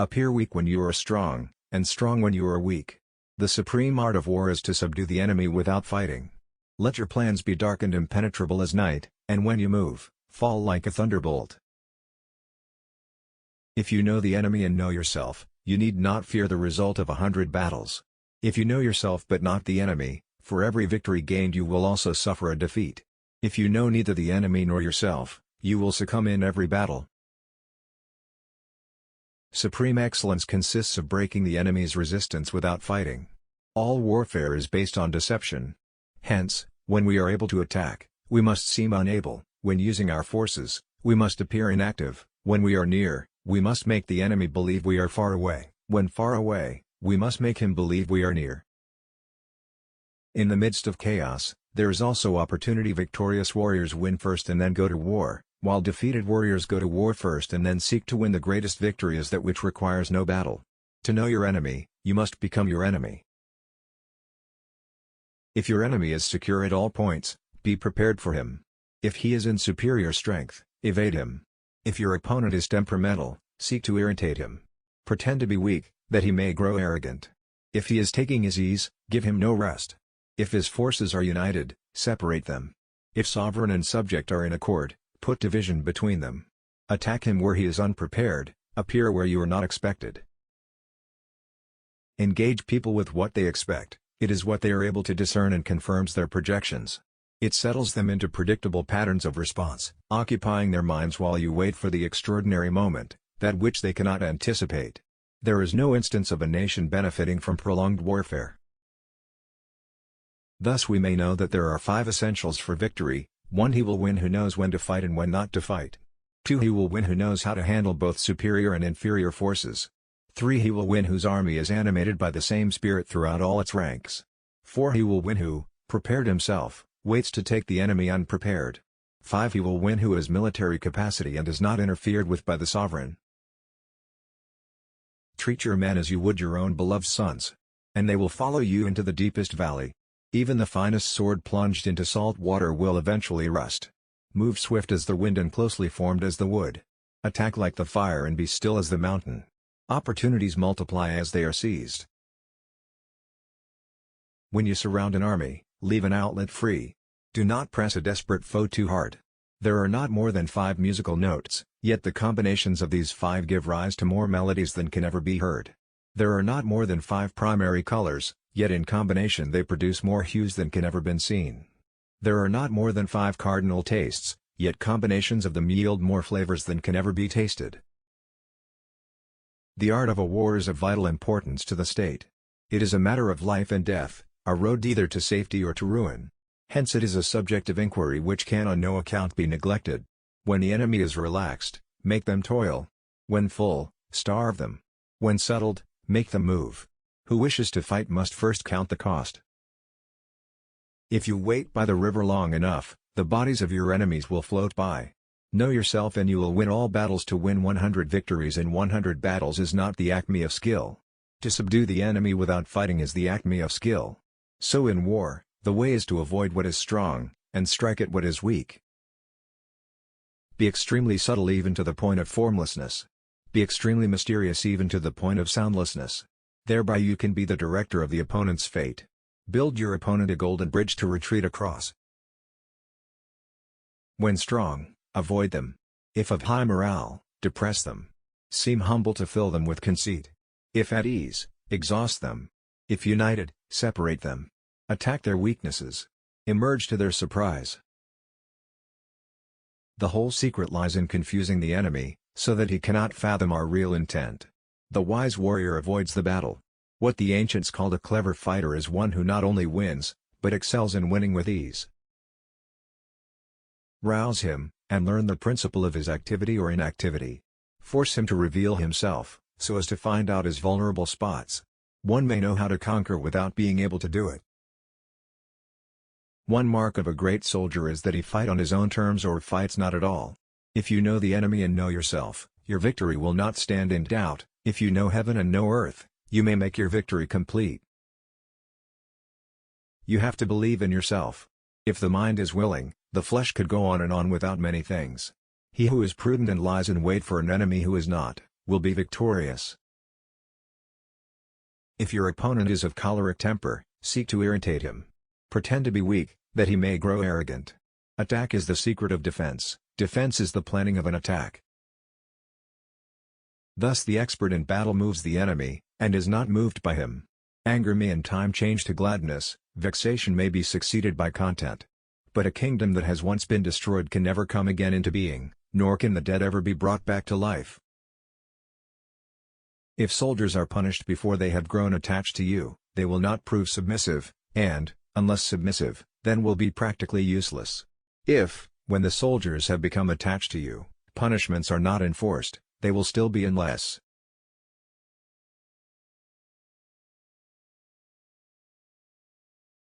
Appear weak when you are strong, and strong when you are weak. The supreme art of war is to subdue the enemy without fighting. Let your plans be dark and impenetrable as night, and when you move, fall like a thunderbolt. If you know the enemy and know yourself, you need not fear the result of 100 battles. If you know yourself but not the enemy, for every victory gained you will also suffer a defeat. If you know neither the enemy nor yourself, you will succumb in every battle. Supreme excellence consists of breaking the enemy's resistance without fighting. All warfare is based on deception. Hence, when we are able to attack, we must seem unable; when using our forces, we must appear inactive; when we are near, we must make the enemy believe we are far away; when far away, we must make him believe we are near. In the midst of chaos, there is also opportunity. Victorious warriors win first and then go to war, while defeated warriors go to war first and then seek to win. The greatest victory is that which requires no battle. To know your enemy, you must become your enemy. If your enemy is secure at all points, be prepared for him. If he is in superior strength, evade him. If your opponent is temperamental, seek to irritate him. Pretend to be weak, that he may grow arrogant. If he is taking his ease, give him no rest. If his forces are united, separate them. If sovereign and subject are in accord, put division between them. Attack him where he is unprepared, appear where you are not expected. Engage people with what they expect. It is what they are able to discern and confirms their projections. It settles them into predictable patterns of response, occupying their minds while you wait for the extraordinary moment, that which they cannot anticipate. There is no instance of a nation benefiting from prolonged warfare. Thus we may know that there are 5 essentials for victory. 1. He will win who knows when to fight and when not to fight. 2. He will win who knows how to handle both superior and inferior forces. 3. He will win whose army is animated by the same spirit throughout all its ranks. 4. He will win who, prepared himself, waits to take the enemy unprepared. 5. He will win who has military capacity and is not interfered with by the sovereign. Treat your men as you would your own beloved sons. And they will follow you into the deepest valley. Even the finest sword plunged into salt water will eventually rust. Move swift as the wind and closely formed as the wood. Attack like the fire and be still as the mountain. Opportunities multiply as they are seized. When you surround an army, leave an outlet free. Do not press a desperate foe too hard. There are not more than 5 musical notes, yet the combinations of these 5 give rise to more melodies than can ever be heard. There are not more than 5 primary colors, yet in combination they produce more hues than can ever been seen. There are not more than 5 cardinal tastes, yet combinations of them yield more flavors than can ever be tasted. The art of a war is of vital importance to the state. It is a matter of life and death, a road either to safety or to ruin. Hence it is a subject of inquiry which can on no account be neglected. When the enemy is relaxed, make them toil. When full, starve them. When settled, make them move. Who wishes to fight must first count the cost. If you wait by the river long enough, the bodies of your enemies will float by. Know yourself and you will win all battles. To win 100 victories in 100 battles is not the acme of skill. To subdue the enemy without fighting is the acme of skill. So in war, the way is to avoid what is strong, and strike at what is weak. Be extremely subtle even to the point of formlessness. Be extremely mysterious even to the point of soundlessness. Thereby you can be the director of the opponent's fate. Build your opponent a golden bridge to retreat across. When strong, avoid them. If of high morale, depress them. Seem humble to fill them with conceit. If at ease, exhaust them. If united, separate them. Attack their weaknesses. Emerge to their surprise. The whole secret lies in confusing the enemy, so that he cannot fathom our real intent. The wise warrior avoids the battle. What the ancients called a clever fighter is one who not only wins, but excels in winning with ease. Rouse him, and learn the principle of his activity or inactivity. Force him to reveal himself, so as to find out his vulnerable spots. One may know how to conquer without being able to do it. One mark of a great soldier is that he fight on his own terms or fights not at all. If you know the enemy and know yourself, your victory will not stand in doubt. If you know heaven and know earth, you may make your victory complete. You have to believe in yourself. If the mind is willing, the flesh could go on and on without many things. He who is prudent and lies in wait for an enemy who is not, will be victorious. If your opponent is of choleric temper, seek to irritate him. Pretend to be weak, that he may grow arrogant. Attack is the secret of defense, defense is the planning of an attack. Thus the expert in battle moves the enemy, and is not moved by him. Anger may in time change to gladness, vexation may be succeeded by content. But a kingdom that has once been destroyed can never come again into being, nor can the dead ever be brought back to life. If soldiers are punished before they have grown attached to you, they will not prove submissive, and, unless submissive, then will be practically useless. If, when the soldiers have become attached to you, punishments are not enforced, they will still be unless